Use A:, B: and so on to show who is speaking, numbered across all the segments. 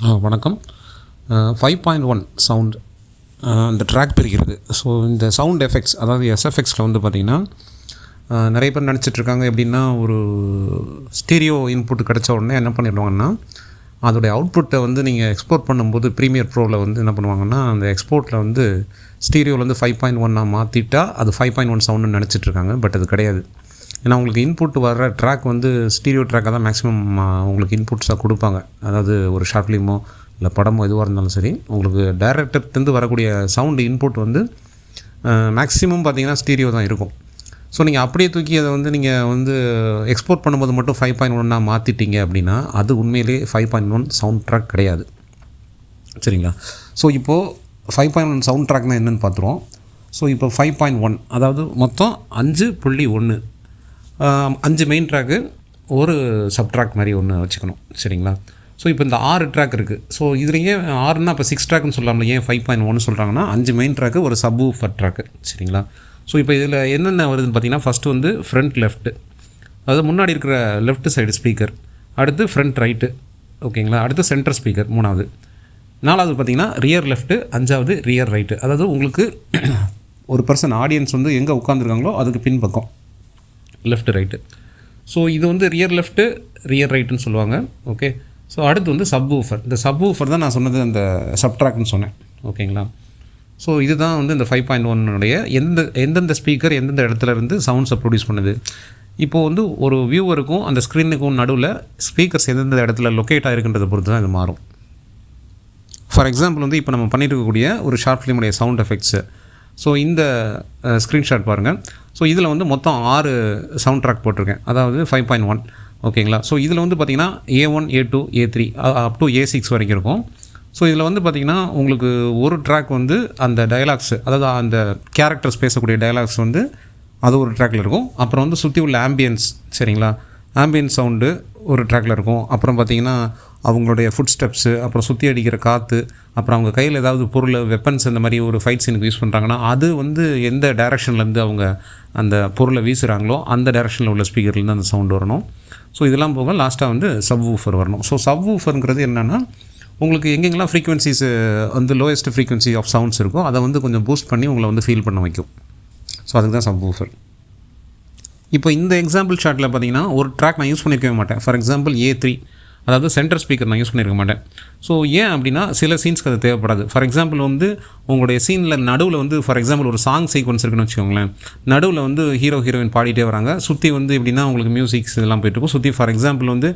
A: வணக்கம். 5.1 சவுண்ட் அந்த ட்ராக் பிரிக்கிறது. ஸோ இந்த சவுண்ட் எஃபெக்ட்ஸ், அதாவது SFXல வந்து பார்த்திங்கன்னா நிறைய பேர் நினச்சிட்ருக்காங்க எப்படின்னா, ஒரு ஸ்டீரியோ இன்புட் கிடச்ச உடனே என்ன பண்ணிடுவாங்கன்னா, அதோடைய அவுட்புட்டை வந்து நீங்கள் எக்ஸ்போர்ட் பண்ணும்போது ப்ரீமியர் ப்ரோவில் வந்து என்ன பண்ணுவாங்கன்னா, அந்த எக்ஸ்போர்ட்டில் வந்து ஸ்டீரியோவில் வந்து 5.1 மாற்றிட்டா அது 5.1 சவுண்டுன்னு நினச்சிட்ருக்காங்க. பட் அது கிடையாது. ஏன்னா உங்களுக்கு இன்புட் வர்ற ட்ராக் வந்து ஸ்டீரியோ ட்ராக்காக தான் மேக்ஸிமம் உங்களுக்கு இன்புட்ஸாக கொடுப்பாங்க. அதாவது ஒரு ஷார்ட் ஃபிலிமோ இல்லை படமோ எதுவாக இருந்தாலும் சரி, உங்களுக்கு டைரக்டர்லேருந்து வரக்கூடிய சவுண்டு இன்புட் வந்து மேக்ஸிமம் பார்த்திங்கன்னா ஸ்டீரியோ தான் இருக்கும். ஸோ நீங்கள் அப்படியே தூக்கி அதை வந்து நீங்கள் வந்து எக்ஸ்போர்ட் பண்ணும்போது மட்டும் 5.1 மாற்றிட்டீங்க அப்படின்னா அது உண்மையிலே 5.1 சவுண்ட் ட்ராக் கிடையாது. சரிங்களா? ஸோ இப்போது 5.1 சவுண்ட் ட்ராக்னால் என்னென்னு பார்த்துருவோம். ஸோ இப்போ 5.1 அதாவது மொத்தம் 5.1 5 மெயின் ட்ராக்கு, ஒரு சப் ட்ராக் மாதிரி ஒன்று வச்சுக்கணும். சரிங்களா? ஸோ இப்போ இந்த 6 ட்ராக் இருக்குது. ஸோ இதுலேயே 6னா இப்போ 6 ட்ராக்னு சொல்லலாம்ல. ஏன் 5.1 சொல்கிறாங்கன்னா 5 மெயின் ட்ராக்கு, ஒரு சப் ஊஃபர் ட்ராக்கு. சரிங்களா? ஸோ இப்போ இதில் என்னென்ன வருதுன்னு பார்த்தீங்கன்னா, ஃபஸ்ட்டு வந்து ஃப்ரண்ட் லெஃப்ட்டு, அதாவது முன்னாடி இருக்கிற லெஃப்ட் சைடு ஸ்பீக்கர், அடுத்து ஃப்ரண்ட் ரைட்டு, ஓகேங்களா, அடுத்து சென்டர் ஸ்பீக்கர் 3வது, 4வது பார்த்திங்கன்னா ரியர் லெஃப்ட்டு, 5வது ரியர் ரைட்டு. அதாவது உங்களுக்கு ஒரு பர்சன் ஆடியன்ஸ் வந்து எங்கே உட்காந்துருக்காங்களோ அதுக்கு பின்பக்கம் லெஃப்ட் ரைட்டு. ஸோ இது வந்து ரியர் லெஃப்ட்டு ரியர் ரைட்டுன்னு சொல்லுவாங்க. ஓகே. ஸோ அடுத்து வந்து சப் ஊஃபர். இந்த சப் ஊஃபர் தான் நான் சொன்னது அந்த சப் ட்ராக்னு சொன்னேன். ஓகேங்களா? ஸோ இதுதான் வந்து இந்த 5.1 எந்தெந்த ஸ்பீக்கர் எந்தெந்த இடத்துல இருந்து சவுண்ட்ஸை ப்ரொடியூஸ் பண்ணுது. இப்போது வந்து ஒரு வியூவருக்கும் அந்த ஸ்க்ரீனுக்கும் நடுவில் ஸ்பீக்கர்ஸ் எந்தெந்த இடத்துல லொக்கேட் ஆகிருக்குன்றதை பொறுத்து தான் இது மாறும். ஃபார் எக்ஸாம்பிள் வந்து இப்போ நம்ம பண்ணிட்டு இருக்கக்கூடிய ஒரு ஷார்ட் ஃபிலிமுடைய சவுண்ட் எஃபெக்ட்ஸு. ஸோ இந்த ஸ்க்ரீன்ஷாட் பாருங்கள். ஸோ இதில் வந்து மொத்தம் 6 சவுண்ட் ட்ராக் போட்டிருக்கேன், அதாவது 5.1. ஓகேங்களா? ஸோ இதில் வந்து பார்த்திங்கன்னா A1, A2, A3 up to A6 வரைக்கும் இருக்கும். ஸோ இதில் வந்து பார்த்திங்கன்னா உங்களுக்கு ஒரு ட்ராக் வந்து அந்த டயலாக்ஸு, அதாவது அந்த கேரக்டர்ஸ் பேசக்கூடிய டயலாக்ஸ் வந்து அது ஒரு ட்ராக்கில் இருக்கும். அப்புறம் வந்து சுற்றி உள்ள ஆம்பியன்ஸ், சரிங்களா, ஆம்பியன்ஸ் சவுண்டு ஒரு ட்ராக்கில் இருக்கும். அப்புறம் பார்த்திங்கன்னா அவங்களுடைய ஃபுட் ஸ்டெப்ஸு, அப்புறம் சுற்றி அடிக்கிற காற்று, அப்புறம் அவங்க கையில் ஏதாவது பொருள், வெப்பன்ஸ் இந்த மாதிரி ஒரு ஃபைட் சீனுக்கு யூஸ் பண்ணுறாங்கன்னா அது வந்து எந்த டைரெக்ஷன்லேருந்து அவங்க அந்த பொருளை வீசுகிறாங்களோ அந்த டைரெக்ஷனில் உள்ள ஸ்பீக்கர்லேருந்து அந்த சவுண்டு வரணும். ஸோ இதெல்லாம் போக லாஸ்ட்டாக வந்து சப் ஊஃபர் வரணும். ஸோ சப் ஊஃபருங்கிறது என்னென்னா, உங்களுக்கு எங்கெங்கெல்லாம் ஃப்ரீக்வன்சிஸ் வந்து லோயஸ்ட் ஃப்ரீக்வன்சி ஆஃப் சவுண்ட்ஸ் இருக்கோ அதை வந்து கொஞ்சம் பூஸ்ட் பண்ணி உங்களை வந்து ஃபீல் பண்ண வைக்கும். ஸோ அதுக்கு தான் சப் ஊஃபர். இப்போ இந்த எக்ஸாம்பிள் ஷாட்டில் பார்த்தீங்கன்னா ஒரு ட்ராக் நான் யூஸ் பண்ணியிருக்கவே மாட்டேன். ஃபார் எக்ஸாம்பிள் A3, அதாவது சென்டர் ஸ்பீக்கர் நான் யூஸ் பண்ணியிருக்க மாட்டேன். ஸோ ஏன் அப்படின்னா சில சீன்ஸ்க்கு அது தேவைப்படாது. ஃபார் எக்ஸாம்பிள் வந்து உங்களுடைய சீனில் நடுவில் வந்து ஃபார் எக்ஸாம்பிள் ஒரு சாங் சீக்வன்ஸ் இருக்குன்னு வச்சுக்கோங்களேன். நடுவில் வந்து ஹீரோயின் பாடிட்டே வராங்க, சுற்றி வந்து எப்படின்னா உங்களுக்கு மியூசிக்ஸ் இதெல்லாம் போய்ட்டுருக்கும். சுற்றி ஃபார் எக்ஸாம்பிள் வந்து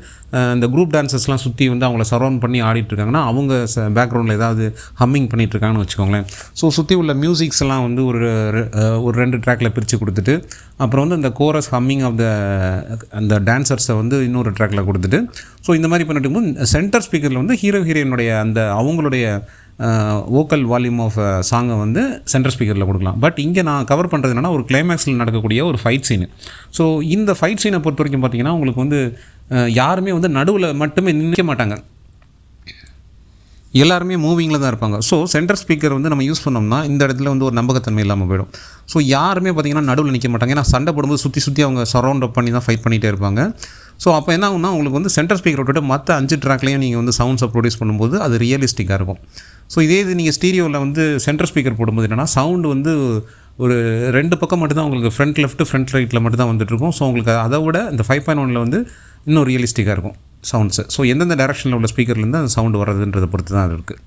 A: இந்த குரூப் டான்ஸஸ்லாம் சுற்றி வந்து அவங்கள சரௌண்ட் பண்ணி ஆடிட்டுருக்காங்கன்னா அவங்க பேக்ரவுண்டில் ஏதாவது ஹம்மிங் பண்ணிகிட்ருக்காங்கன்னு வச்சுக்கோங்களேன். ஸோ சுற்றி உள்ள மியூசிக்ஸ் எல்லாம் வந்து ஒரு 2 ட்ராக்கில் பிரித்து கொடுத்துட்டு, அப்புறம் வந்து இந்த கோரஸ் ஹம்மிங் ஆஃப் அந்த டான்சர்ஸை வந்து இன்னொரு ட்ராக்கில் கொடுத்துட்டு, ஸோ இந்த மாதிரி பண்ணிட்டு இருக்கும்போது சென்டர் ஸ்பீக்கரில் வந்து ஹீரோயினுடைய அந்த அவங்களுடைய வோக்கல் வால்யூம் ஆஃப் சாங்கை வந்து சென்டர் ஸ்பீக்கரில் கொடுக்கலாம். பட் இங்கே நான் கவர் பண்ணுறது என்னென்னா ஒரு கிளைமேக்ஸில் நடக்கக்கூடிய ஒரு ஃபைட் சீனு. ஸோ இந்த ஃபைட் சீனை பொறுத்த வரைக்கும் பார்த்திங்கன்னா உங்களுக்கு வந்து யாருமே வந்து நடுவில் மட்டுமே நிற்க மாட்டாங்க, எல்லாருமே மூவிங்கில் தான் இருப்பாங்க. ஸோ சென்டர் ஸ்பீக்கர் வந்து நம்ம யூஸ் பண்ணோம்னா இந்த இடத்துல வந்து ஒரு நம்பகத்தன்மை இல்லாமல் போயிடும். ஸோ யாருமே பார்த்திங்கன்னா நடுவில் நிற்க மாட்டாங்க. ஏன்னா சண்டை போடும்போது சுற்றி அவங்க சரௌண்ட் பண்ணி தான் ஃபைட் பண்ணிகிட்டே இருப்பாங்க. ஸோ அப்போ என்ன ஆகும்னா உங்களுக்கு வந்து சென்டர் ஸ்பீக்கர் விட்டுட்டு மற்ற 5 ட்ராக்லேயும் நீங்கள் வந்து சவுண்ட்ஸை ப்ரொடியூஸ் பண்ணும்போது அது ரியலிஸ்டிக்காக இருக்கும். ஸோ இதே இது நீங்கள் ஸ்டீரியோவில் வந்து சென்டர் ஸ்பீக்கர் போடும்போது என்னென்னா சவுண்டு வந்து ஒரு 2 பக்கம் மட்டும்தான் உங்களுக்கு ஃப்ரண்ட் லெஃப்ட்டு ஃப்ரண்ட் ரைட்டில் மட்டும்தான் வந்துட்டுருக்கும். ஸோ உங்களுக்கு அதை விட இந்த 5.1 வந்து இன்னும் ரியலிஸ்டிக்காக இருக்கும் சவுண்ட்ஸு. ஸோ எந்தெந்த டைரெக்ஷனில் உள்ள ஸ்பீக்கர்லேருந்து அந்த சவுண்டு வர்றதுன்றதை பொறுத்து தான் அது இருக்குது.